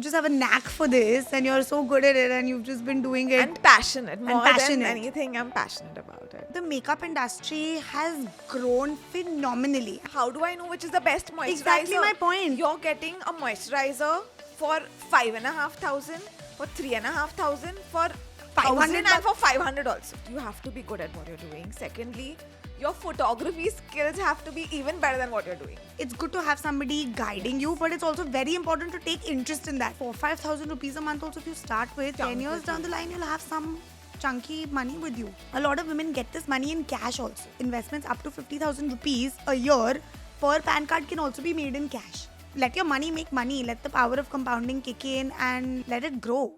just have a knack for this and you're so good at it and you've just been doing it. And passionate. More passionate. than anything, I'm passionate about it. The makeup industry has grown phenomenally. How do I know which is the best moisturizer? Exactly my point. You're getting a moisturizer for 5,500, for 3,500, for 500 and for 500 also. You have to be good at what you're doing. Secondly, your photography skills have to be even better than what you're doing. It's good to have somebody guiding you, but it's also very important to take interest in that. For 5,000 rupees a month also, if you start with, 10 years down the line, you'll have some chunky money with you. A lot of women get this money in cash also. Investments up to 50,000 rupees a year per PAN card can also be made in cash. Let your money make money. Let the power of compounding kick in and let it grow.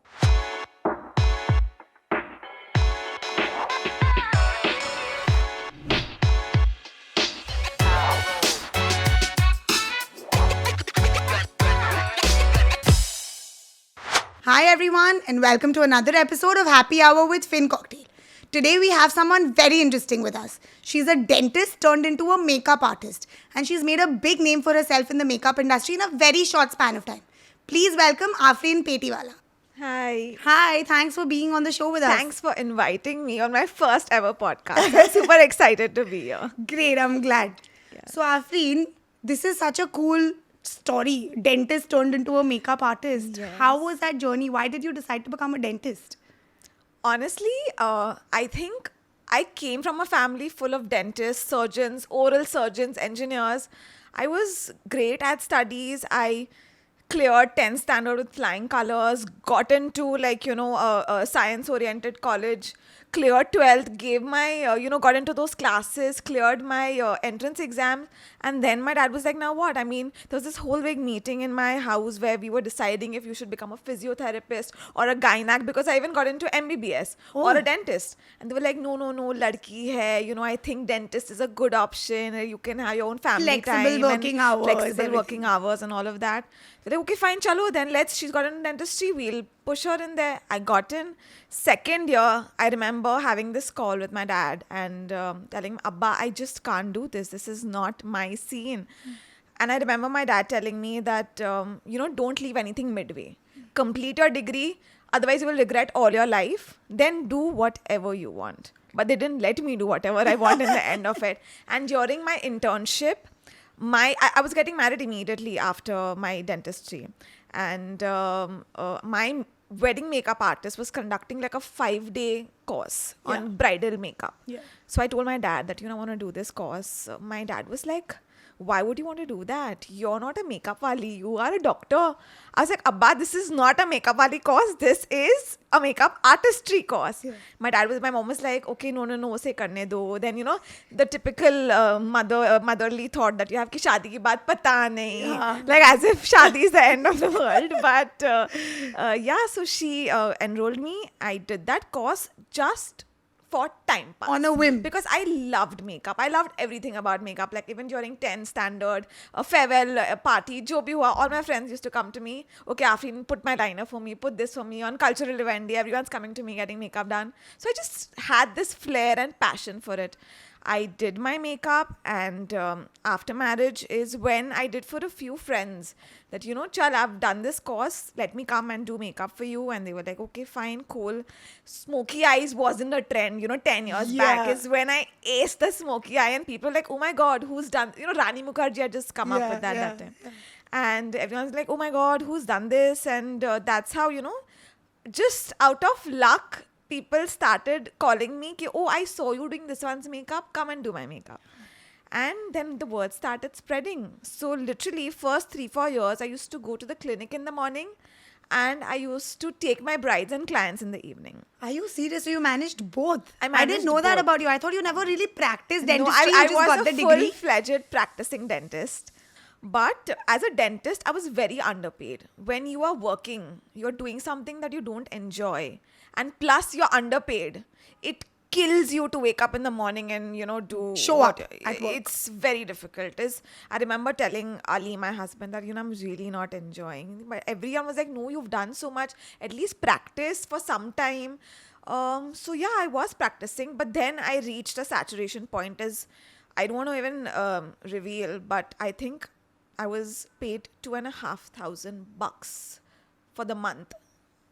Hi everyone and welcome to another episode of Happy Hour with FinCocktail. Today we have someone very interesting with us. She's a dentist turned into a makeup artist and she's made a big name for herself in the makeup industry in a very short span of time. Please welcome Aafreen Petiwala. Hi. Hi, thanks for being on the show with us. Thanks for inviting me on my first ever podcast. I'm super excited to be here. Great, I'm glad. Yeah. So Aafreen, this is such a cool story. Dentist turned into a makeup artist. Yes. How was that journey? Why did you decide to become a dentist? Honestly, I think I came from a family full of dentists, surgeons, oral surgeons, engineers. I was great at studies. I cleared 10th standard with flying colors, got into a science-oriented college, cleared 12th, gave my, got into those classes, cleared my entrance exam. And then my dad was like, now what? I mean, there was this whole big meeting in my house where we were deciding if you should become a physiotherapist or a gynac, because I even got into MBBS or a dentist. And they were like, no, ladki hai. I think dentist is a good option. You can have your own family time. Flexible working hours and all of that. They're like, okay, fine, chalo, then she's got into dentistry, we'll push her in there. I got in. Second year, I remember having this call with my dad and telling him, Abba, I just can't do this. This is not my scene. And I remember my dad telling me that, don't leave anything midway. Complete your degree, otherwise you will regret all your life. Then do whatever you want. But they didn't let me do whatever I want in the end of it. And during my internship, I was getting married immediately after my dentistry, and my wedding makeup artist was conducting like a 5-day course on bridal makeup. Yeah. So I told my dad that, I want to do this course. My dad was like, why would you want to do that? You're not a makeup wali. You are a doctor. I was like, Abba, this is not a makeup wali course. This is a makeup artistry course. Yeah. My mom was like, okay, no, say karne do. Then, the typical motherly thought that you have ki shaadi ki baat pata nahi. Yeah. Like as if shaadi is the end of the world. But so she enrolled me. I did that course just for time pass. On a whim. Because I loved makeup. I loved everything about makeup. Like even during 10th standard, a farewell party, jo bhi hua, all my friends used to come to me. Okay, Aafreen, put my liner for me, put this for me. On cultural event day, everyone's coming to me getting makeup done. So I just had this flair and passion for it. I did my makeup, and after marriage is when I did for a few friends that, chal, I've done this course, let me come and do makeup for you. And they were like, okay, fine, cool. Smoky eyes wasn't a trend, 10 years back is when I aced the smoky eye, and people were like, oh my God, who's done, Rani Mukherjee had just come up with that time. Yeah. And everyone's like, oh my God, who's done this? And that's how, just out of luck, people started calling me, oh, I saw you doing this one's makeup, come and do my makeup. And then the word started spreading. So literally first 3-4 years, I used to go to the clinic in the morning and I used to take my brides and clients in the evening. Are you serious? So you managed both? I didn't know that about you. I thought you never really practiced dentistry. I was a full-fledged practicing dentist. But as a dentist, I was very underpaid. When you are working, you're doing something that you don't enjoy. And plus you're underpaid. It kills you to wake up in the morning and, do... Show up at work. It's very difficult. I remember telling Ali, my husband, that, I'm really not enjoying. But everyone was like, no, you've done so much. At least practice for some time. So I was practicing. But then I reached a saturation point as... I don't want to even reveal, but I think I was paid $2,500 for the month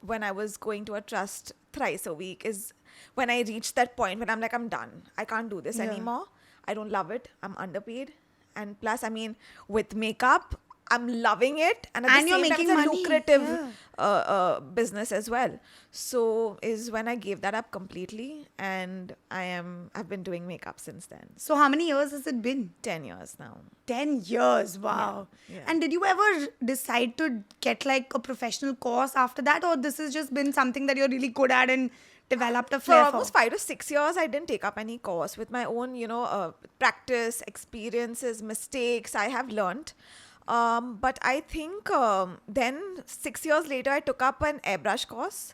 when I was going to a trust thrice a week is when I reached that point when I'm like, I'm done. I can't do this Yeah. anymore. I don't love it. I'm underpaid. And plus, I mean, with makeup, I'm loving it. And at And the you're same time, making it's a money. lucrative Yeah. business as well. So is when I gave that up completely. And I've been doing makeup since then. So how many years has it been? 10 years now. 10 years. Wow. Yeah. And did you ever decide to get like a professional course after that, or this has just been something that you're really good at and developed a For flair almost 5 to 6 years, I didn't take up any course. With my own, practice, experiences, mistakes, I have learned. But I think then 6 years later, I took up an airbrush course,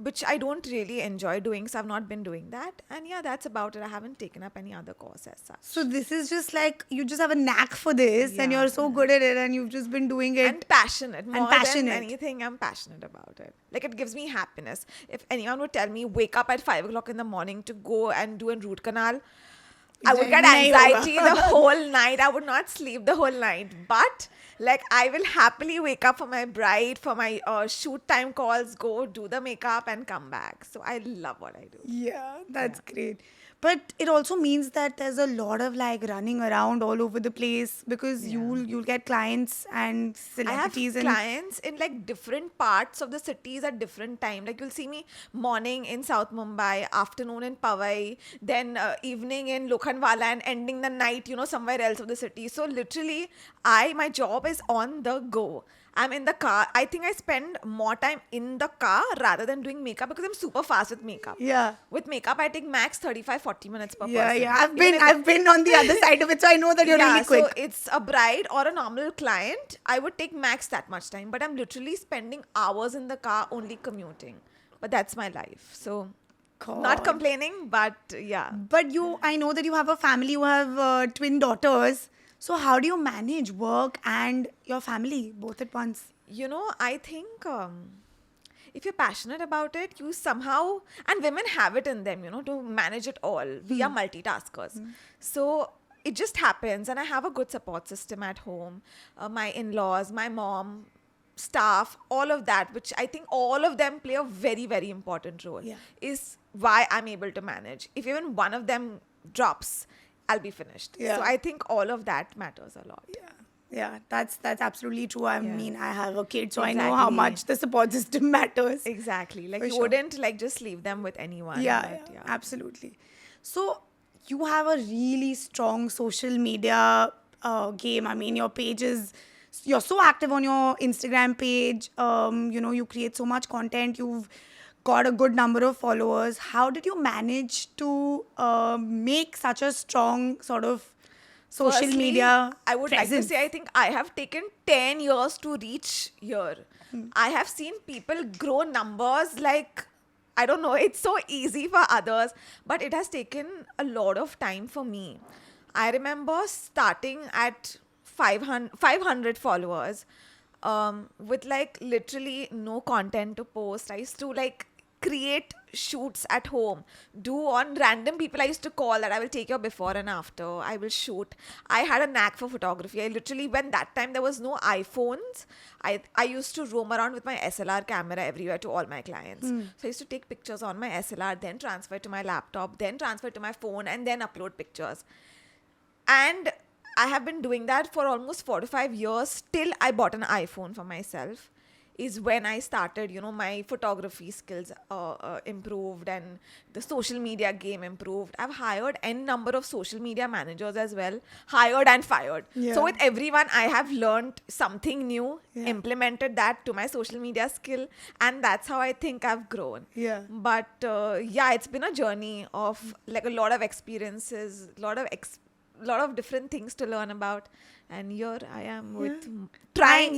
which I don't really enjoy doing. So I've not been doing that. And yeah, that's about it. I haven't taken up any other course as such. So this is just like you just have a knack for this and Yeah. you're so good at it and you've just been doing it. And passionate. More passionate. than anything, I'm passionate about it. Like, it gives me happiness. If anyone would tell me, wake up at 5 o'clock in the morning to go and do a root canal, I would get Nahi hoga. anxiety the whole night. I would not sleep the whole night. But, like, I will happily wake up for my bride, for my shoot time calls, go do the makeup and come back. So I love what I do. Yeah, that's great. But it also means that there's a lot of like running around all over the place because you'll get clients and I have celebrities and clients in like different parts of the cities at different time. Like, you'll see me morning in South Mumbai, afternoon in Powai, then evening in Lokhandwala, and ending the night, somewhere else of the city. So literally, my job is on the go. I'm in the car. I think I spend more time in the car rather than doing makeup because I'm super fast with makeup. yeah. With makeup, I take max 35-40 minutes per Yeah, person. yeah. I've Even if- I've been on the other side of it, so I know that you're really quick. So it's a bride or a normal client, I would take max that much time. But I'm literally spending hours in the car only commuting. But that's my life. So not God. complaining, but yeah. But I know that you have a family, you have twin daughters. So how do you manage work and your family both at once? I think if you're passionate about it, you somehow, and women have it in them, to manage it all. We are multitaskers. So it just happens. And I have a good support system at home. My in-laws, my mom, staff, all of that, which I think all of them play a very, very important role, Yeah. is why I'm able to manage. If even one of them drops, I'll be finished. Yeah. So I think all of that matters a lot. Yeah, that's absolutely true. I Yeah. mean, I have a kid, so I know how Exactly. much the support system matters. Exactly. Like, For you sure. wouldn't just leave them with anyone. Yeah, but yeah, absolutely. So you have a really strong social media game. I mean, you're so active on your Instagram page. You create so much content. You've got a good number of followers. How did you manage to make such a strong sort of social Firstly, media I would like to presence? say, I think I have taken 10 years to reach here. I have seen people grow numbers like, I don't know, it's so easy for others, but it has taken a lot of time for me. I remember starting at 500 followers with like literally no content to post. I used to like create shoots at home, do on random people I used to call that I will take your before and after, I will shoot. I had a knack for photography. I literally, when that time there was no iPhones, I used to roam around with my SLR camera everywhere to all my clients. So I used to take pictures on my SLR, then transfer it to my laptop, then transfer it to my phone, and then upload pictures. And I have been doing that for almost 4 to 5 years till I bought an iPhone for myself. Is when I started, my photography skills improved and the social media game improved. I've hired n number of social media managers as well, hired and fired. Yeah. So with everyone, I have learned something new, Yeah. implemented that to my social media skill, and that's how I think I've grown. Yeah. But it's been a journey of like a lot of experiences, lot of different things to learn about. And here I am with trying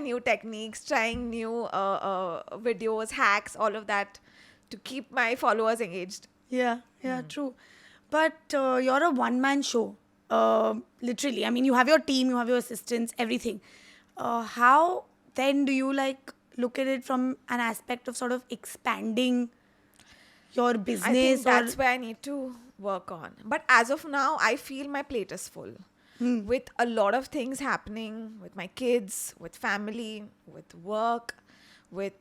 new techniques, trying new videos, hacks, all of that to keep my followers engaged. Yeah, true. But you're a one-man show, literally. I mean, you have your team, you have your assistants, everything. How then do you like look at it from an aspect of sort of expanding your business? I think that's where I need to work on. But as of now, I feel my plate is full. with a lot of things happening with my kids, with family, with work, with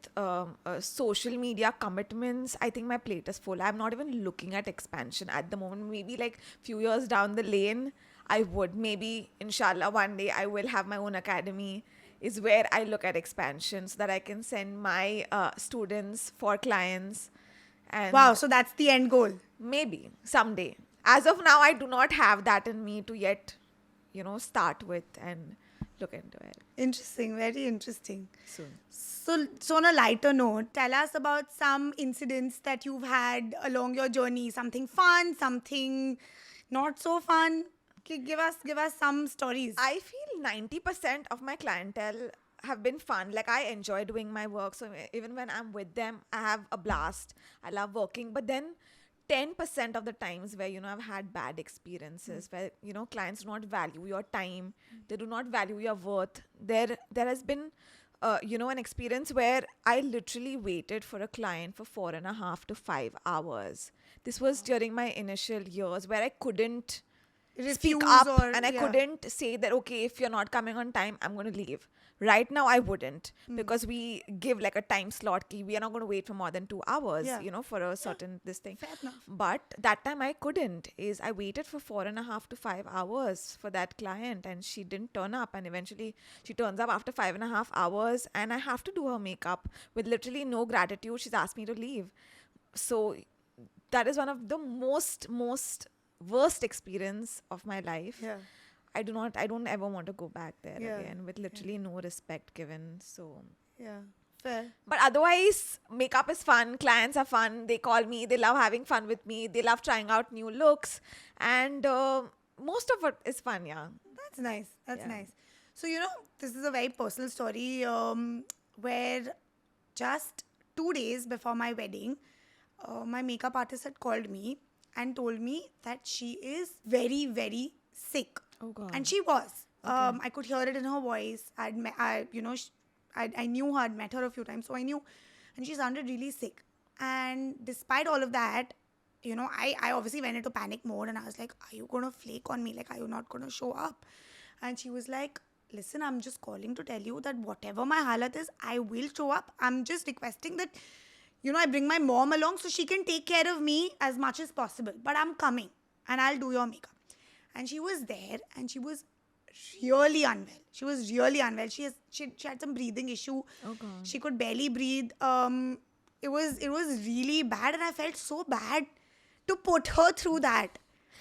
social media commitments. I think my plate is full. I'm not even looking at expansion at the moment. Maybe like few years down the lane, I would. Maybe, inshallah, one day I will have my own academy, is where I look at expansion so that I can send my students for clients. And Wow, so that's the end goal. maybe someday. As of now, I do not have that in me to yet, start with and look into it Interesting, very interesting. soon. So on a lighter note, tell us about some incidents that you've had along your journey. Something fun, something not so fun. Give us some stories. I feel 90% of my clientele have been fun. Like, I enjoy doing my work. So even when I'm with them, I have a blast. I love working. But then 10% of the times where, I've had bad experiences where, clients do not value your time. They do not value your worth. There has been, an experience where I literally waited for a client for 4.5 to 5 hours. This was during my initial years where I couldn't speak Refuse up or- and I yeah. couldn't say that, okay, if you're not coming on time, I'm going to leave. Right now, I wouldn't, because we give like a time slot. We are not going to wait for more than 2 hours, Yeah. for a certain this thing. Fair enough. But that time I couldn't. I waited for 4.5 to 5 hours for that client, and she didn't turn up. And eventually, she turns up after 5.5 hours, and I have to do her makeup with literally no gratitude. She's asked me to leave. So that is one of the most worst experience of my life. Yeah. I don't ever want to go back there Yeah. again with literally no respect given. So, Yeah. Fair. but otherwise, makeup is fun. Clients are fun. They call me. They love having fun with me. They love trying out new looks, and most of it is fun. Yeah. That's nice. That's Yeah. nice. So, this is a very personal story where just 2 days before my wedding, my makeup artist had called me and told me that she is very, very sick. Oh, God. And she was. I could hear it in her voice. I knew her. I'd met her a few times, so I knew. And she sounded really sick. And despite all of that, I obviously went into panic mode, and I was like, are you going to flake on me? Like, are you not going to show up? And she was like, listen, I'm just calling to tell you that whatever my halat is, I will show up. I'm just requesting that, I bring my mom along so she can take care of me as much as possible. But I'm coming and I'll do your makeup. And she was there, and she was really unwell. She was really unwell. She had some breathing issue. Oh, God. She could barely breathe. It was really bad, and I felt so bad to put her through that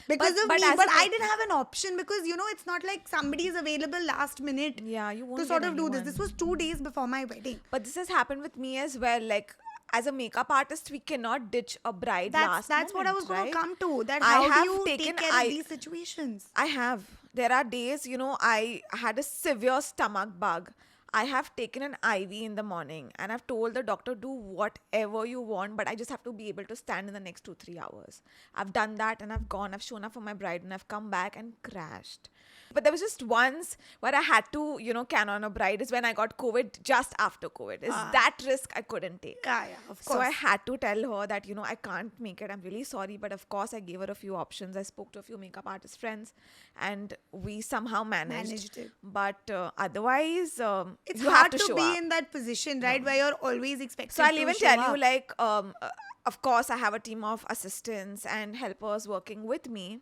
because of but me. as But a- I didn't have an option because it's not like somebody is available last minute. Yeah, you won't to sort get of do this. anyone. This was 2 days before my wedding. But this has happened with me as well. Like, as a makeup artist, we cannot ditch a bride last That's what I was moment, going to right? come to. That I how have do you taken- take care of these situations? I have. There are days, I had a severe stomach bug. I have taken an IV in the morning, and I've told the doctor, do whatever you want, but I just have to be able to stand in the next 2-3 hours. I've done that, and I've shown up for my bride, and I've come back and crashed. But there was just once where I had to, can on a bride, is when I got COVID just after COVID. Is that risk I couldn't take. Yeah, of So I course. had to tell her that, I can't make it. I'm really sorry. But of course, I gave her a few options. I spoke to a few makeup artist friends, and we somehow managed it. But otherwise, It's you hard have to show be up. in that position, right? Where you're always expected So I'll to even show tell up. you, like, of course, I have a team of assistants and helpers working with me.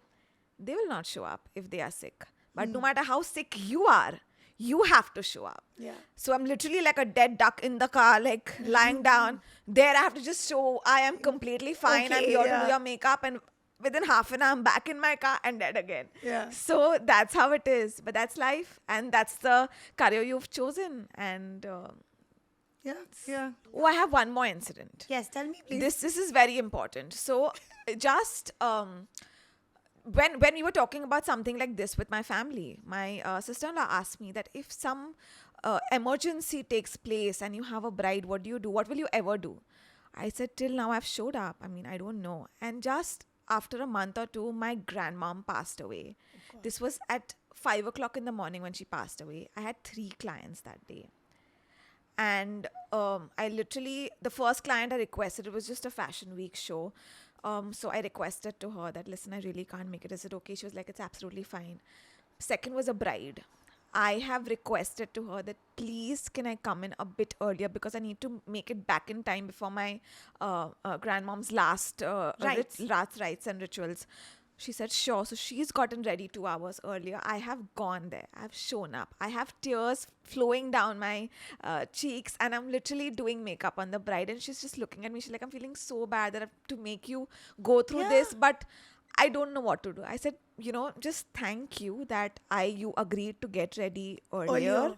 They will not show up if they are sick. But no matter how sick you are, you have to show up. Yeah. So I'm literally like a dead duck in the car, like lying down. There I have to just show I am completely fine. I'm Okay, here to yeah. do your makeup, and within half an hour I'm back in my car and dead again. Yeah. So that's how it is. But that's life, and that's the career you've chosen. And Yeah. oh, I have one more incident. Yes, tell me, please. This is very important. So just when we were talking about something like this with my family, my sister-in-law asked me that if some emergency takes place and you have a bride, what do you do? What will you ever do? I said, till now I've showed up. I mean, I don't know. And just after a month or two, my grandmom passed away. This was at 5 o'clock in the morning when she passed away. I had 3 clients that day. And I literally, the first client I requested, it was just a fashion week show. So I requested to her that, listen, I really can't make it. Is it okay? She was like, it's absolutely fine. Second was a bride. I have requested to her that please can I come in a bit earlier because I need to make it back in time before my grandmom's last last rites and rituals. She said sure. So she's gotten ready 2 hours earlier. I have gone there. I've shown up. I have tears flowing down my cheeks, and I'm literally doing makeup on the bride. And she's just looking at me. She's like, I'm feeling so bad that I have to make you go through this, but I don't know what to do. I said, just thank you that you agreed to get ready earlier.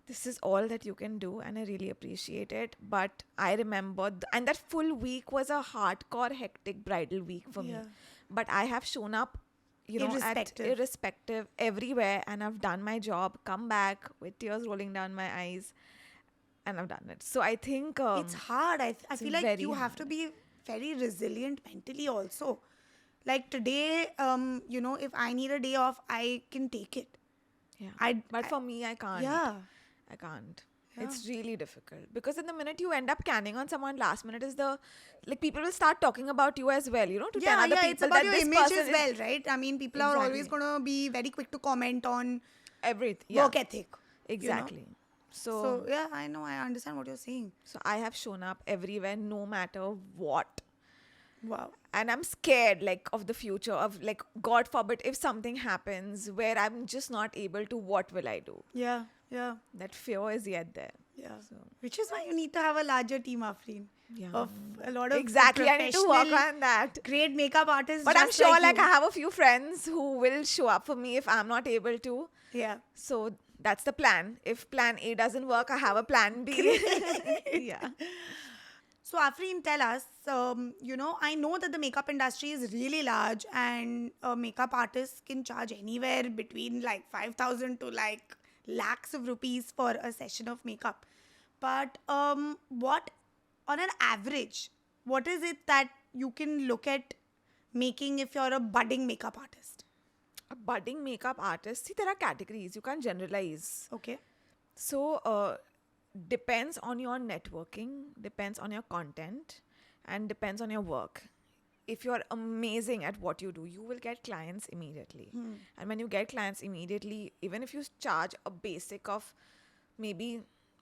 This is all that you can do, and I really appreciate it. But I remember, and that full week was a hardcore, hectic bridal week for me. But I have shown up, irrespective everywhere, and I've done my job, come back with tears rolling down my eyes, and I've done it. So I think it's hard. I feel like you have to be very resilient mentally also. Like today, if I need a day off, I can take it. Yeah. But for me, I can't. Yeah. I can't. Yeah. It's really difficult because in the minute you end up canning on someone, last minute is people will start talking about you as well, to tell other people it's about that your this image person as well, right? I mean, people are always going to be very quick to comment on everything. Work ethic. Exactly. So yeah, I know. I understand what you're saying. So I have shown up everywhere, no matter what. Wow. And I'm scared of the future of God forbid if something happens where I'm just not able to, what will I do? Yeah. That fear is yet there. Yeah. So. Which is why you need to have a larger team, Aafreen. Yeah. Of a lot of exactly. I need to work on that. Great makeup artists. But I'm sure I have a few friends who will show up for me if I'm not able to. Yeah. So that's the plan. If plan A doesn't work, I have a plan B. Yeah. So Aafreen, tell us, I know that the makeup industry is really large and makeup artists can charge anywhere between 5,000 to lakhs of rupees for a session of makeup. But what, on an average, what is it that you can look at making if you're a budding makeup artist? A budding makeup artist? See, there are categories. You can't generalize. Okay. So, depends on your networking, depends on your content, and depends on your work. If you're amazing at what you do, you will get clients immediately. And when you get clients immediately, even if you charge a basic of maybe,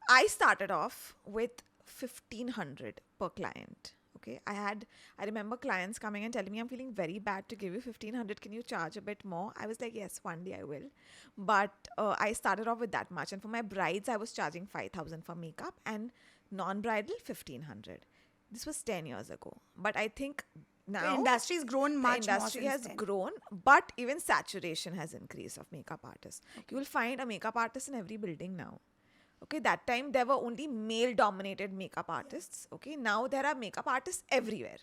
I started off with 1,500 per client. Okay, I remember clients coming and telling me, I'm feeling very bad to give you 1,500. Can you charge a bit more? I was like, yes, one day I will. But I started off with that much. And for my brides, I was charging 5,000 for makeup and non-bridal 1,500. This was 10 years ago. But I think now the industry has grown much more. The industry has grown, but even saturation has increased of makeup artists. Okay. You will find a makeup artist in every building now. Okay, that time there were only male-dominated makeup artists. Okay, now there are makeup artists everywhere.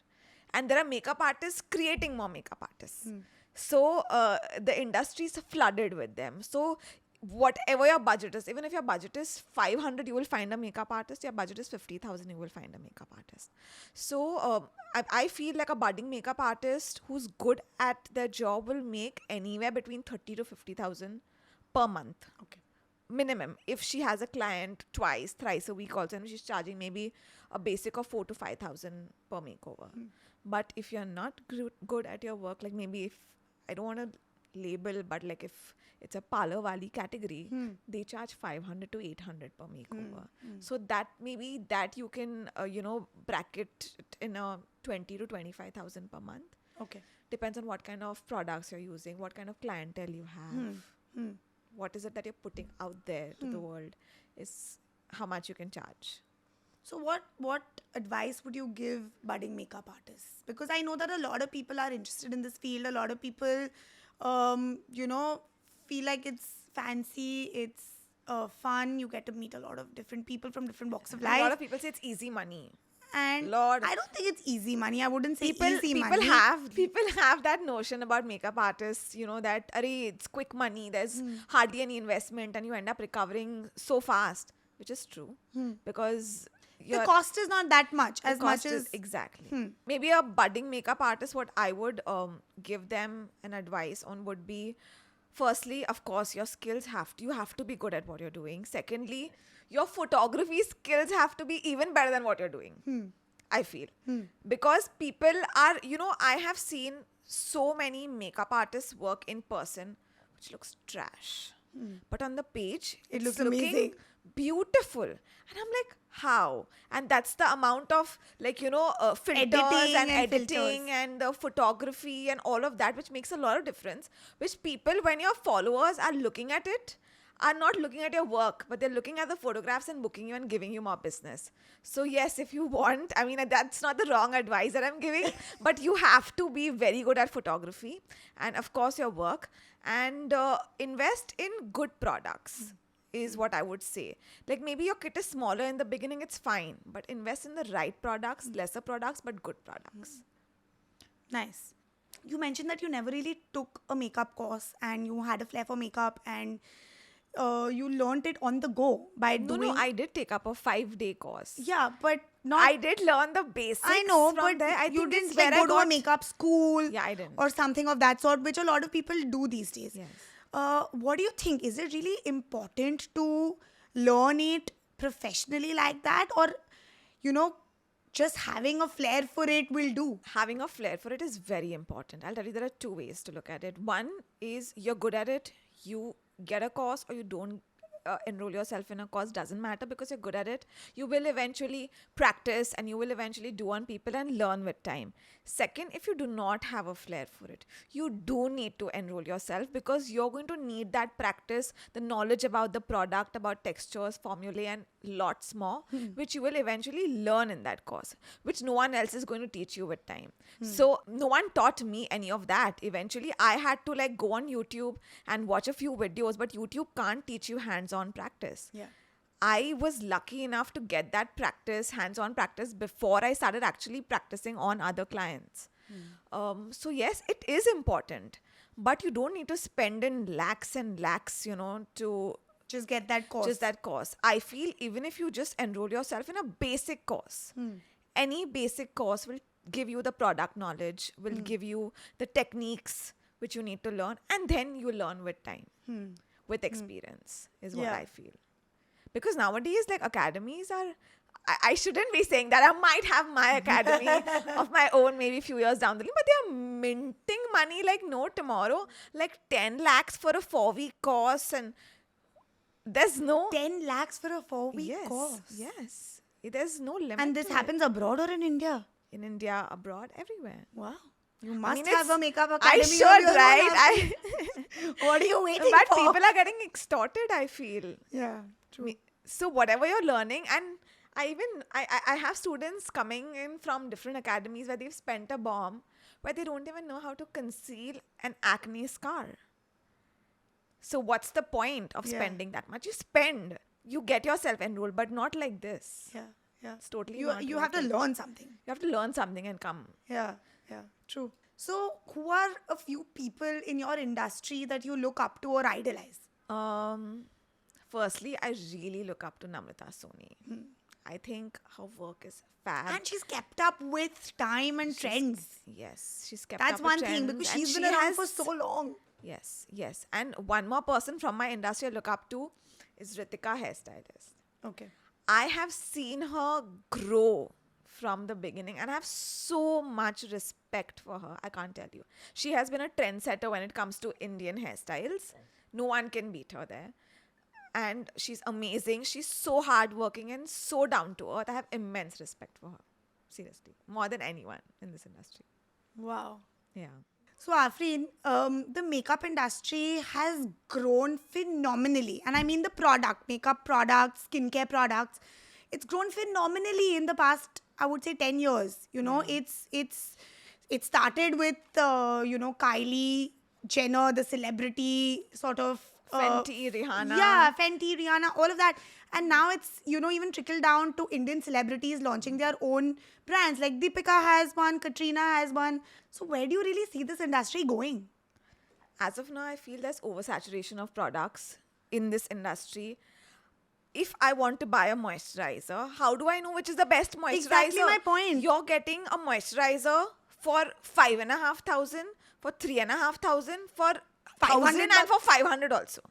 And there are makeup artists creating more makeup artists. So, the industry is flooded with them. So, whatever your budget is, even if your budget is 500, you will find a makeup artist. Your budget is 50,000, you will find a makeup artist. So, I feel like a budding makeup artist who's good at their job will make anywhere between 30 to 50,000 per month. Okay. Minimum. If she has a client twice, thrice a week also, and she's charging maybe a basic of 4,000 to 5,000 per makeover. But if you're not good at your work, maybe if, I don't want to label, but if it's a parlor wali category, they charge 500 to 800 per makeover. So that maybe that you can, bracket it in a 20 to 25,000 per month. Okay. Depends on what kind of products you're using, what kind of clientele you have. What is it that you're putting out there to the world is how much you can charge. So what advice would you give budding makeup artists? Because I know that a lot of people are interested in this field. A lot of people, feel like it's fancy, it's fun. You get to meet a lot of different people from different walks of life. A lot of people say it's easy money. And I don't think it's easy money. I wouldn't say easy money. People have that notion about makeup artists, that it's quick money. There's hardly any investment and you end up recovering so fast, which is true. Because the cost is not that much as much as... Exactly. Maybe a budding makeup artist, what I would give them an advice on would be, firstly, of course, your skills you have to be good at what you're doing. Secondly, your photography skills have to be even better than what you're doing, I feel. Because people are, I have seen so many makeup artists work in person, which which looks trash. But on the page, It it's looks looking amazing. beautiful. And I'm like, how? And that's the amount of filters Editing and and editing filters. and the photography and all of that, which makes a lot of difference. Which people, when your followers are looking at it, are not looking at your work, but they're looking at the photographs and booking you and giving you more business. So yes, if you want, I mean, that's not the wrong advice that I'm giving, but you have to be very good at photography and of course your work, and invest in good products is what I would say. Like maybe your kit is smaller in the beginning, it's fine, but invest in the right products, lesser products, but good products. Nice. You mentioned that you never really took a makeup course and you had a flair for makeup and you learned it on the go by No, doing. I did take up a 5-day course. Yeah, but not. I did learn the basics. I know, from but there. I you think didn't it's like where go I to a got- makeup school. Yeah, I didn't. Or something of that sort, which a lot of people do these days. Yes. What do you think? Is it really important to learn it professionally like that, or just having a flair for it will do? Having a flair for it is very important. I'll tell you, there are 2 ways to look at it. One is you're good at it, you get a course, or you don't enroll yourself in a course, doesn't matter, because you're good at it. You will eventually practice and you will eventually do on people and learn with time. Second, if you do not have a flair for it, you do need to enroll yourself, because you're going to need that practice, the knowledge about the product, about textures, formulae, and lots more, which you will eventually learn in that course, which no one else is going to teach you with time. So no one taught me any of that. Eventually, I had to like go on YouTube and watch a few videos, but YouTube can't teach you hands-on practice. Yeah. I was lucky enough to get that practice, hands-on practice, before I started actually practicing on other clients. So yes, it is important, but you don't need to spend in lakhs and lakhs, to Just get that course. just that course. I feel even if you just enroll yourself in a basic course, any basic course will give you the product knowledge, will give you the techniques which you need to learn, and then you learn with time, with experience, is what Yeah. I feel. Because nowadays, like, academies are, I shouldn't be saying that. I might have my academy of my own maybe a few years down the line, but they are minting money like no tomorrow, like 10 lakhs for a 4-week course, and there's no 10 lakhs for a 4-week yes, course. yes. There's no limit. And this to happens abroad or in India? it. In India, abroad, everywhere. Wow. You I must mean, have a it's- makeup I academy. should, of your own, right? Aafreen. What are you waiting But for? people are getting extorted, I feel. Yeah, true. So whatever you're learning, and I have students coming in from different academies where they've spent a bomb, where they don't even know how to conceal an acne scar. So what's the point of Yeah. spending that much? You spend, you get yourself enrolled, but not like this. Yeah, yeah. It's totally You not you have to worth it. learn something. You have to learn something and come. Yeah, yeah, true. So, who are a few people in your industry that you look up to or idolize? Firstly, I really look up to Namrata Soni. I think her work is fab. And she's kept up with time and trends. Yes, she's kept That's up with one thing, trends, because and she's been she around has- for so long. Yes, yes. And one more person from my industry I look up to is Ritika, hairstylist. Okay. I have seen her grow from the beginning, and I have so much respect for her. I can't tell you. She has been a trendsetter when it comes to Indian hairstyles. No one can beat her there. And she's amazing. She's so hardworking and so down to earth. I have immense respect for her. Seriously. More than anyone in this industry. Wow. Yeah. So, Aafreen, the makeup industry has grown phenomenally. And I mean the product, makeup products, skincare products. It's grown phenomenally in the past, I would say, 10 years. It started with, Kylie Jenner, the celebrity sort of... Fenty, Rihanna. Yeah, Fenty, Rihanna, all of that. And now it's, even trickled down to Indian celebrities launching their own brands. Like Deepika has one, Katrina has one. So where do you really see this industry going? As of now, I feel there's oversaturation of products in this industry. If I want to buy a moisturizer, how do I know which is the best moisturizer? Exactly my point. You're getting a moisturizer for 5,500, for 3,500, for 1,000, and for 500 also.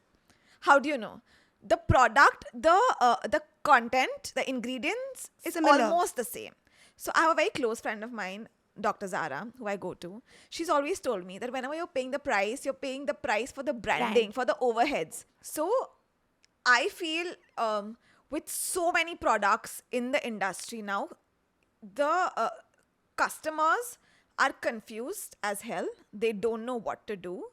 How do you know? The product, the content, the ingredients is Similar. almost the same. So I have a very close friend of mine. Dr. Zara, who I go to, she's always told me that whenever you're paying the price, you're paying the price for the branding, for the overheads. So I feel with so many products in the industry now, the customers are confused as hell. They don't know what to do.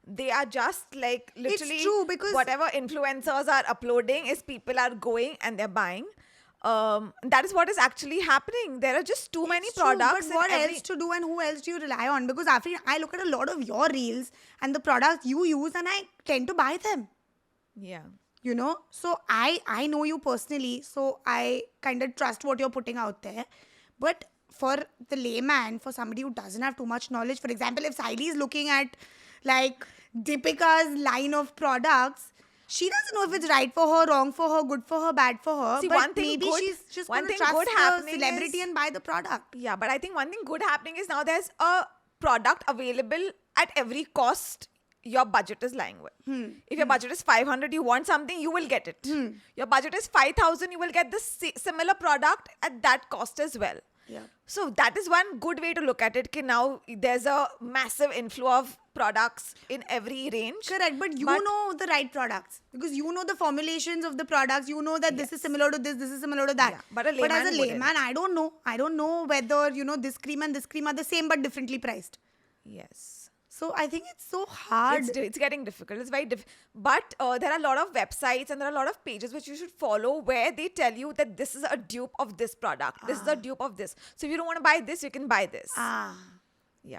They are just like literally true, because whatever influencers are uploading is people are going and they're buying. That is what is actually happening. There are just too many It's true, products. but what else to do and who else do you rely on? Because Aafreen, I look at a lot of your reels and the products you use and I tend to buy them. Yeah. You know, so I know you personally, so I kind of trust what you're putting out there. But for the layman, for somebody who doesn't have too much knowledge, for example, if Saili is looking at like Deepika's line of products, she doesn't know if it's right for her, wrong for her, good for her, bad for her. See, but one thing maybe good- she's just one going to thing trust good the happening celebrity is- and buy the product. Yeah, but I think one thing good happening is now there's a product available at every cost your budget is lying with. If your budget is 500, you want something, you will get it. Your budget is 5,000, you will get the similar product at that cost as well. Yeah. So that is one good way to look at it. Ki now there's a massive inflow of products in every range. Correct, but you know the right products because you know the formulations of the products. You know that this is similar to this is similar to that. Yeah, but a as layman a layman, wouldn't. I don't know. I don't know whether this cream and this cream are the same but differently priced. Yes. So I think it's so hard. It's getting difficult. It's very difficult. But there are a lot of websites and there are a lot of pages which you should follow where they tell you that this is a dupe of this product. This is a dupe of this. So if you don't want to buy this, you can buy this. Yeah,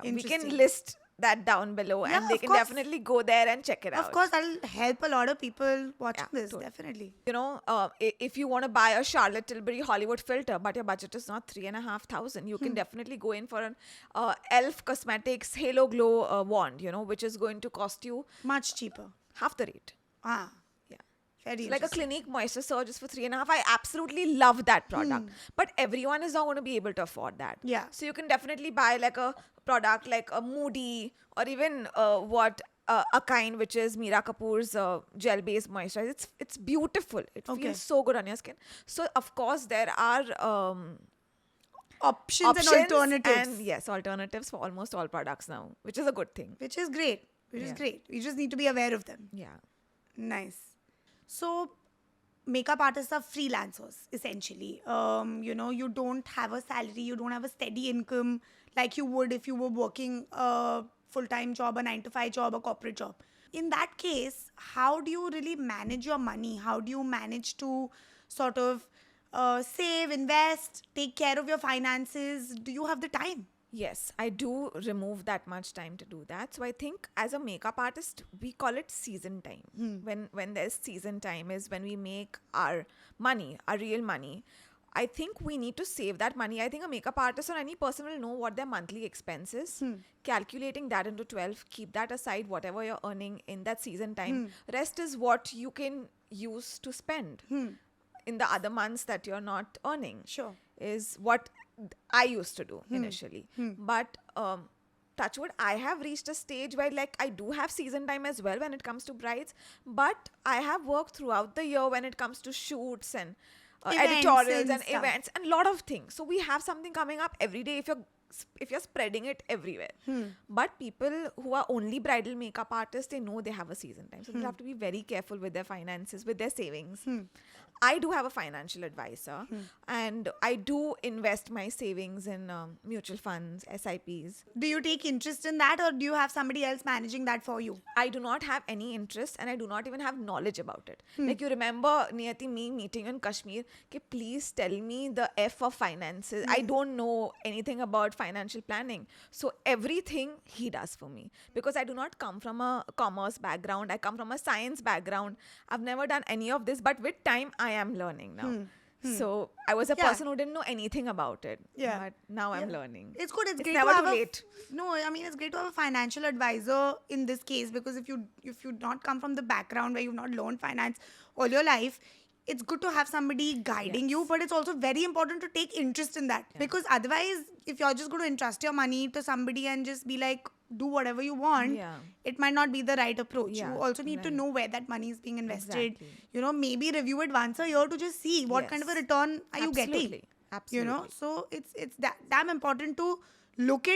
we interesting. can list that down below Yeah, and they of can course. definitely go there and check it out. Of course, that'll help a lot of people watching Yeah, this. totally. Definitely. You know, if you want to buy a Charlotte Tilbury Hollywood filter, but your budget is not 3,500, you can definitely go in for an Elf Cosmetics Halo Glow wand, which is going to cost you Much cheaper. half the rate. Yeah. Very Like a interesting. Clinique Moisture Surge is for 3,500. I absolutely love that product. But everyone is not going to be able to afford that. Yeah. So you can definitely buy like a product like a Moody or even a kind which is Meera Kapoor's gel-based moisturizer. It's beautiful. It Okay. feels so good on your skin. So of course there are Options and alternatives. and yes, alternatives for almost all products now, which is a good thing. Which is great. Which is Yeah. great. You just need to be aware of them. Yeah. Nice. So, makeup artists are freelancers essentially. You don't have a salary, you don't have a steady income like you would if you were working a full-time job, a 9-to-5 job, a corporate job. In that case, how do you really manage your money? How do you manage to sort of save, invest, take care of your finances? Do you have the time? Yes, I do remove that much time to do that. So I think as a makeup artist, we call it season time. When there's season time is when we make our money, our real money. I think we need to save that money. I think a makeup artist or any person will know what their monthly expense is. Calculating that into 12, keep that aside, whatever you're earning in that season time. Rest is what you can use to spend in the other months that you're not earning. Sure. Is what I used to do initially. But touchwood, I have reached a stage where like I do have season time as well when it comes to brides, but I have worked throughout the year when it comes to shoots and Events editorials and and stuff. events and a lot of things. So we have something coming up every day if you're spreading it everywhere. But people who are only bridal makeup artists, they know they have a season time. So they have to be very careful with their finances, with their savings. I do have a financial advisor and I do invest my savings in mutual funds, SIPs. Do you take interest in that or do you have somebody else managing that for you? I do not have any interest and I do not even have knowledge about it. Like you remember Niyati, me meeting in Kashmir, okay, please tell me the F of finances. I don't know anything about financial planning. So everything he does for me because I do not come from a commerce background. I come from a science background. I've never done any of this, but with time I am learning now. So I was a Yeah. person who didn't know anything about it. Yeah. But now I'm learning. It's good. It's great never to have too late. No, I mean it's great to have a financial advisor in this case because if you not come from the background where you've not learned finance all your life, it's good to have somebody guiding you, but it's also very important to take interest in that because otherwise, if you're just going to entrust your money to somebody and just be like, do whatever you want, it might not be the right approach. Yeah, You also need to right. know where that money is being invested. Exactly. Maybe review it once a year to just see what kind of a return are you getting. Absolutely. So it's damn important to look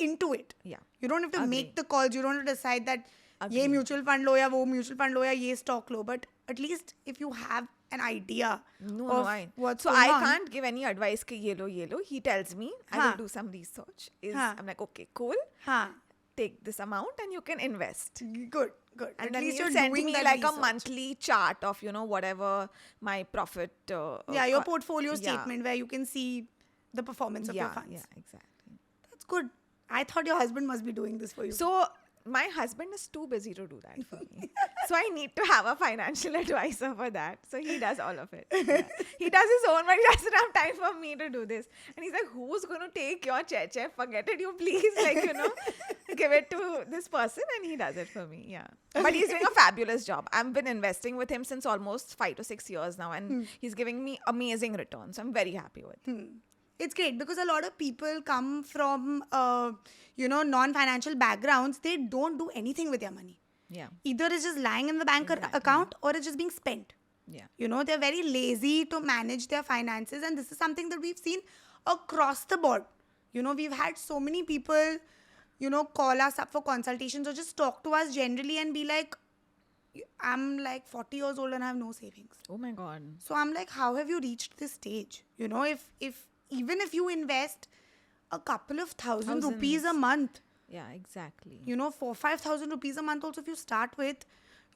into it. Yeah. You don't have to Agree. make the calls. You don't have to decide that Agree. ye mutual fund lo ya wo mutual fund lo ya ye stock lo. But at least if you have an idea of what's so going I on. can't give any advice ke ye lo. He tells me, I will do some research. I'm like, okay, cool. Huh. Take this amount and you can invest. Good. And At then least he'll you're send doing me that like research. a monthly chart of, whatever my profit. Your portfolio statement where you can see the performance of your funds. Yeah, exactly. That's good. I thought your husband must be doing this for you. So my husband is too busy to do that for me. So I need to have a financial advisor for that. So he does all of it. Yeah. He does his own, but he doesn't have time for me to do this. And he's like, who's going to take your cheche? Forget it, you please. Give it to this person. And he does it for me. Yeah. But he's doing a fabulous job. I've been investing with him since almost 5 to 6 years now. And he's giving me amazing returns. I'm very happy with him. It's great because a lot of people come from, non-financial backgrounds. They don't do anything with their money. Yeah. Either it's just lying in the bank account or it's just being spent. Yeah. They're very lazy to manage their finances. And this is something that we've seen across the board. We've had so many people, call us up for consultations or just talk to us generally and be like, I'm like 40 years old and I have no savings. Oh my God. So I'm like, how have you reached this stage? Even if you invest a couple of thousand rupees a month, Yeah, exactly. 4,000-5,000 rupees a month also if you start with,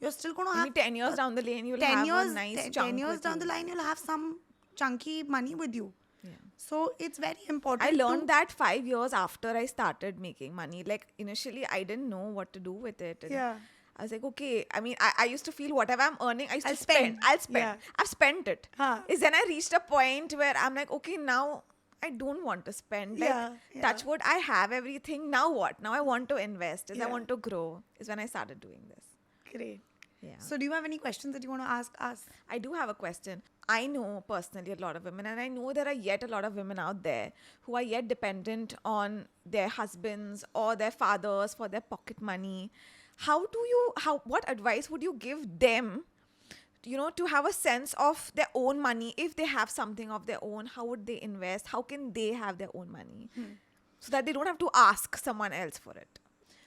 you're still going to have... Maybe 10 years down the lane, you'll 10 have years, a nice 10 chunk years with down you. the line, you'll have some chunky money with you. Yeah. So it's very important. I learned that 5 years after I started making money. Like initially, I didn't know what to do with it. And Yeah. I was like, okay. I mean, I used to feel whatever I'm earning, I used I'll to spend. I'll spend. Yeah. I've spent it. Huh. Is then I reached a point where I'm like, okay, now I don't want to spend. Like, Yeah, touch wood, I have everything. Now what? Now I want to invest. I Yeah. want to grow. Is when I started doing this. Great. Yeah. So do you have any questions that you want to ask us? I do have a question. I know personally a lot of women, and I know there are yet a lot of women out there who are yet dependent on their husbands or their fathers for their pocket money. What advice would you give them, to have a sense of their own money? If they have something of their own, how would they invest? How can they have their own money? So that they don't have to ask someone else for it.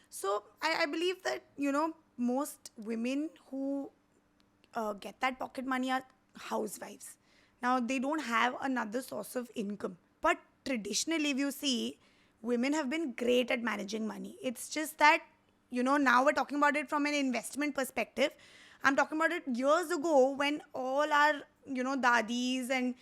So I believe that, most women who get that pocket money are housewives. Now, they don't have another source of income. But traditionally, if you see, women have been great at managing money. It's just that, now we're talking about it from an investment perspective. I'm talking about it years ago when all our, dadis and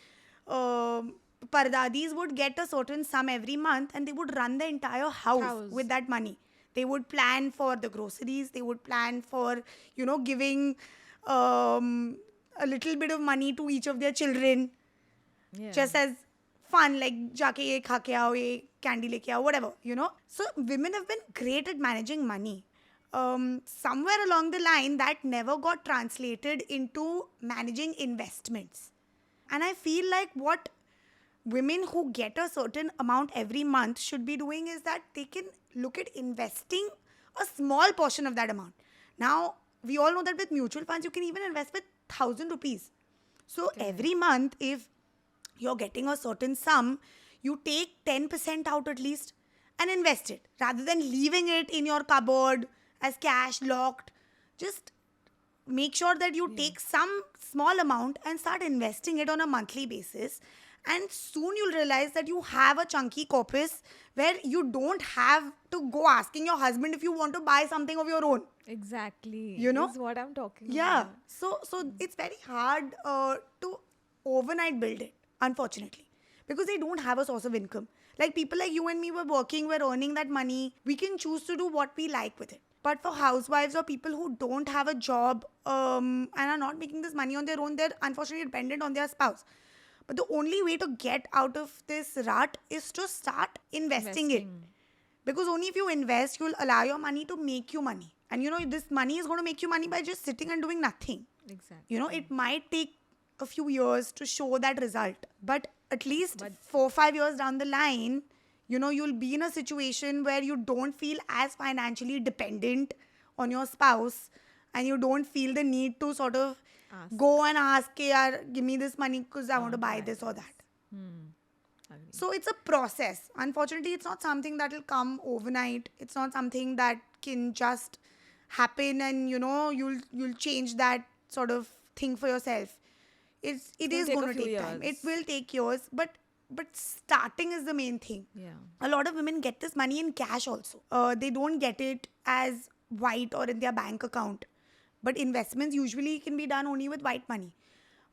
pardadis would get a certain sum every month and they would run the entire house with that money. They would plan for the groceries. They would plan for, giving a little bit of money to each of their children. Yeah. Just as fun, like jaake ye kha ke aao, ye candy leke aao, whatever, So women have been great at managing money. Somewhere along the line, that never got translated into managing investments. And I feel like what women who get a certain amount every month should be doing is that they can look at investing a small portion of that amount. Now, we all know that with mutual funds, you can even invest with 1,000 rupees. So every month, if you're getting a certain sum, you take 10% out at least and invest it rather than leaving it in your cupboard as cash locked. Just make sure that you take some small amount and start investing it on a monthly basis. And soon you'll realize that you have a chunky corpus where you don't have to go asking your husband if you want to buy something of your own. Exactly. This is what I'm talking Yeah. about. So it's very hard to overnight build it, unfortunately, because they don't have a source of income. Like people like you and me were working, we're earning that money. We can choose to do what we like with it. But for housewives or people who don't have a job and are not making this money on their own, they're unfortunately dependent on their spouse. But the only way to get out of this rut is to start investing it. Because only if you invest, you'll allow your money to make you money. And this money is going to make you money by just sitting and doing nothing. Exactly. It might take a few years to show that result. But at least 4-5 years down the line, you'll be in a situation where you don't feel as financially dependent on your spouse and you don't feel the need to sort of go and ask, give me this money because I want to buy this or that. So it's a process. Unfortunately, it's not something that will come overnight. It's not something that can just happen and you'll change that sort of thing for yourself. It is take a going to few take time. It years. will take years, but starting is the main thing. Yeah. A lot of women get this money in cash also. They don't get it as white or in their bank account. But investments usually can be done only with white money.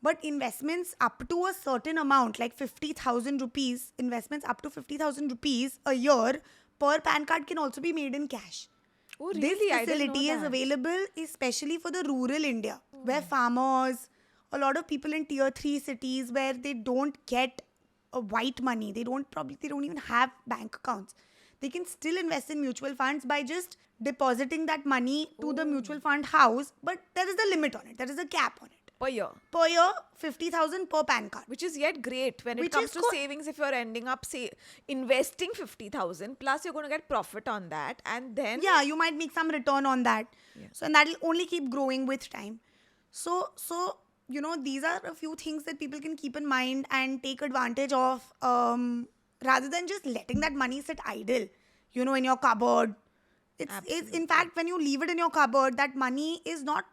But investments up to a certain amount, like 50,000 rupees, investments up to 50,000 rupees a year per PAN card can also be made in cash. Oh, This really? I didn't know facility is that. available especially for the rural India, where farmers, a lot of people in tier 3 cities where they don't get a white money, they don't even have bank accounts. They can still invest in mutual funds by just depositing that money to the mutual fund house, but there is a limit on it. There is a cap on it. Per year. Per year, 50,000 per PAN card. Which is yet great when it Which comes is to good. savings. If you're ending up investing 50,000 plus you're going to get profit on that, and then Yeah, you might make some return on that. Yeah. So, and that'll only keep growing with time. So these are a few things that people can keep in mind and take advantage of, rather than just letting that money sit idle, in your cupboard. It's in fact, when you leave it in your cupboard, that money is not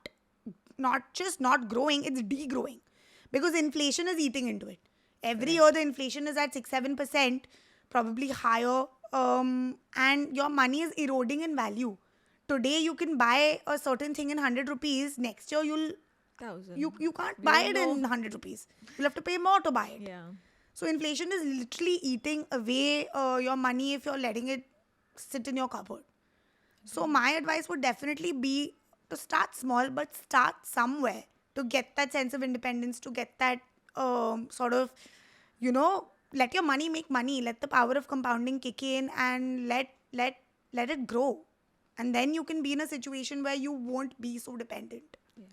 just not growing, it's degrowing, because inflation is eating into it. Every year the inflation is at 6-7%, probably higher, and your money is eroding in value. Today you can buy a certain thing in 100 rupees. Next year thousand. you can't We buy don't it in know. 100 rupees. You'll have to pay more to buy it. Yeah. So inflation is literally eating away your money if you're letting it sit in your cupboard. So my advice would definitely be to start small, but start somewhere to get that sense of independence, to get that sort of, let your money make money, let the power of compounding kick in, and let it grow. And then you can be in a situation where you won't be so dependent. Yeah.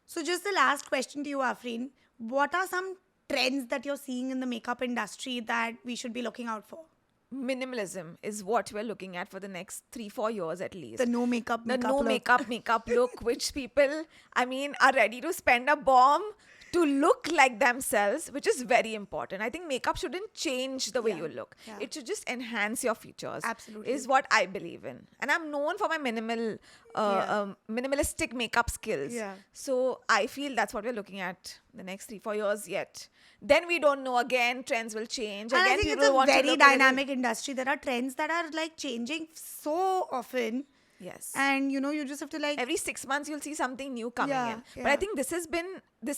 So just the last question to you, Aafreen. What are some trends that you're seeing in the makeup industry that we should be looking out for? Minimalism is what we're looking at for the next 3-4 years at least. The no makeup The no look. makeup look, which people, are ready to spend a bomb to look like themselves, which is very important. I think makeup shouldn't change the way Yeah, you look. yeah. It should just enhance your features. Absolutely. Is what I believe in. And I'm known for my minimalistic makeup skills. Yeah. So I feel that's what we're looking at the next 3-4 years yet. Then we don't know. Again, trends will change. And Again, I think people it's a want to very look a little- dynamic industry. There are trends that are like changing so often. Yes. And you just have to like... Every 6 months you'll see something new coming Yeah, in. But yeah. I think this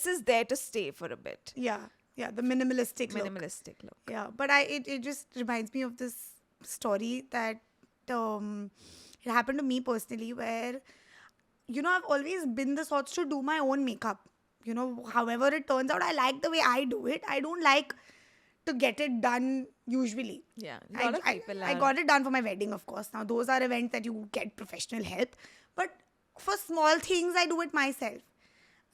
is there to stay for a bit. Yeah, the minimalistic look. Minimalistic look. Yeah, but it just reminds me of this story that it happened to me personally, where I've always been the sorts to do my own makeup. However it turns out, I like the way I do it. I don't like to get it done usually. Yeah, a lot of people I are. got it done for my wedding, of course. Now those are events that you get professional help, but for small things I do it myself.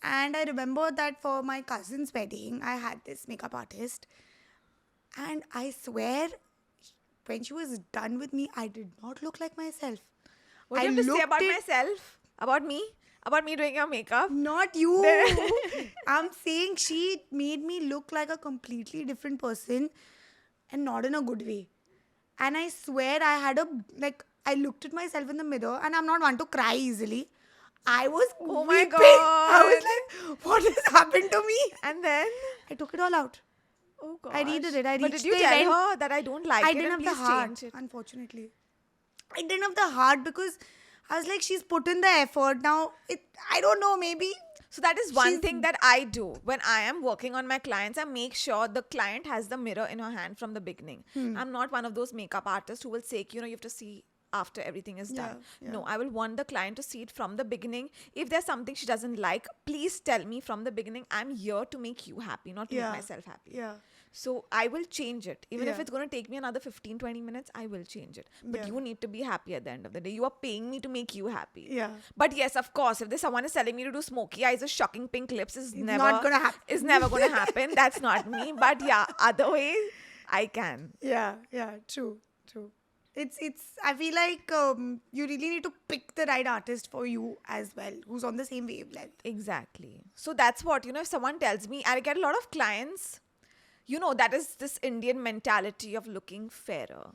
And I remember that for my cousin's wedding, I had this makeup artist, and I swear, when she was done with me, I did not look like myself. What do you have to say about myself? About me? About me doing your makeup? Not you. I'm saying she made me look like a completely different person, and not in a good way. And I swear I looked at myself in the mirror, and I'm not one to cry easily. I was Oh my weeping. I was God. like, what has happened to me? And then? I took it all out. Oh God. I redid it. I But reached did you the tell event. her that I don't like I it didn't and have the please heart, change it? unfortunately. I didn't have the heart because I was like, she's put in the effort. Now, I don't know, maybe. So that is one She's- thing that I do when I am working on my clients. I make sure the client has the mirror in her hand from the beginning. I'm not one of those makeup artists who will say, you have to see after everything is done. Yeah. No, I will want the client to see it from the beginning. If there's something she doesn't like, please tell me from the beginning. I'm here to make you happy, not to make myself happy. Yeah. So I will change it. Even if Yeah. it's going to take me another 15-20 minutes, I will change it. But Yeah. you need to be happy at the end of the day. You are paying me to make you happy. Yeah. But yes, of course, if there's someone is telling me to do smoky eyes or shocking pink lips, is never not gonna happen. Is never going to happen. That's not me. But yeah, other ways I can. Yeah, true. It's. I feel like you really need to pick the right artist for you as well, who's on the same wavelength. Exactly. So that's what, if someone tells me, I get a lot of clients you know, that is this Indian mentality of looking fairer.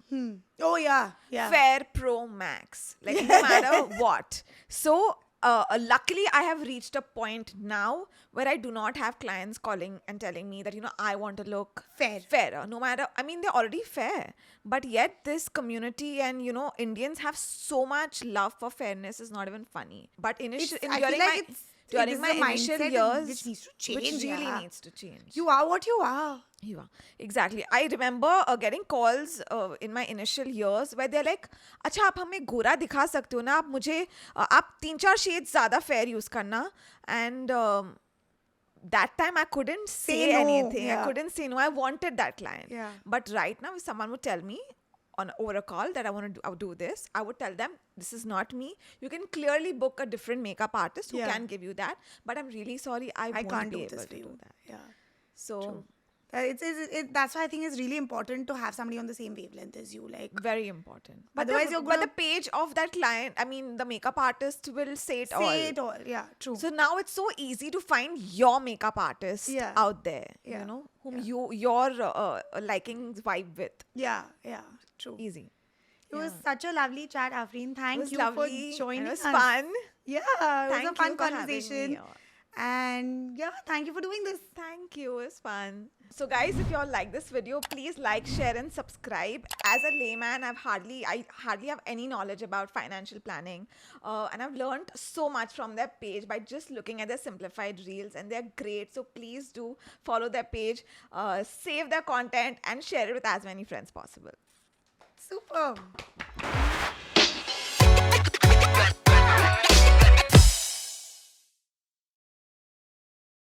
Oh yeah, yeah. Fair Pro Max, like no matter what. So luckily I have reached a point now where I do not have clients calling and telling me that, you know, I want to look fairer, no matter, I mean, they're already fair, but yet this community and, you know, Indians have so much love for fairness is not even funny. But initially, I feel like during it's my the initial mindset years, which needs to change, which really yeah. needs to change. You are what you are. You are. Exactly. I remember getting calls in my initial years where they're like, अच्छा आप हमें गोरा दिखा सकते हो ना, आप मुझे आप 3-4 shades ज़्यादा fair use करना. And that time I couldn't say no, anything. yeah. I couldn't say no. I wanted that client. Yeah. But right now, if someone would tell me over a call that I want to do this, I would tell them, this is not me. You can clearly book a different makeup artist who Yeah. can give you that. But I'm really sorry, I won't can't be do able this to for you. do that. Yeah. So That's why I think it's really important to have somebody on the same wavelength as you. Like, very important. But Otherwise you're but the gonna- page of that client, I mean, the makeup artist will say it all. say it all. Yeah, true. So now it's so easy to find your makeup artist Yeah. out there, Yeah. you know, whom your liking vibe with. yeah, true. Easy. It was such a lovely chat, Aafreen. It Thank was you lovely. for joining It was us. fun. Yeah, it was Thank a fun you for having conversation. me. And yeah, thank you for doing this. Thank you. It was fun. So guys, if you all like this video, please like, share and subscribe. As a layman, I hardly have any knowledge about financial planning. And I've learned so much from their page by just looking at their simplified reels, and they're great. So please do follow their page, save their content and share it with as many friends possible. Super.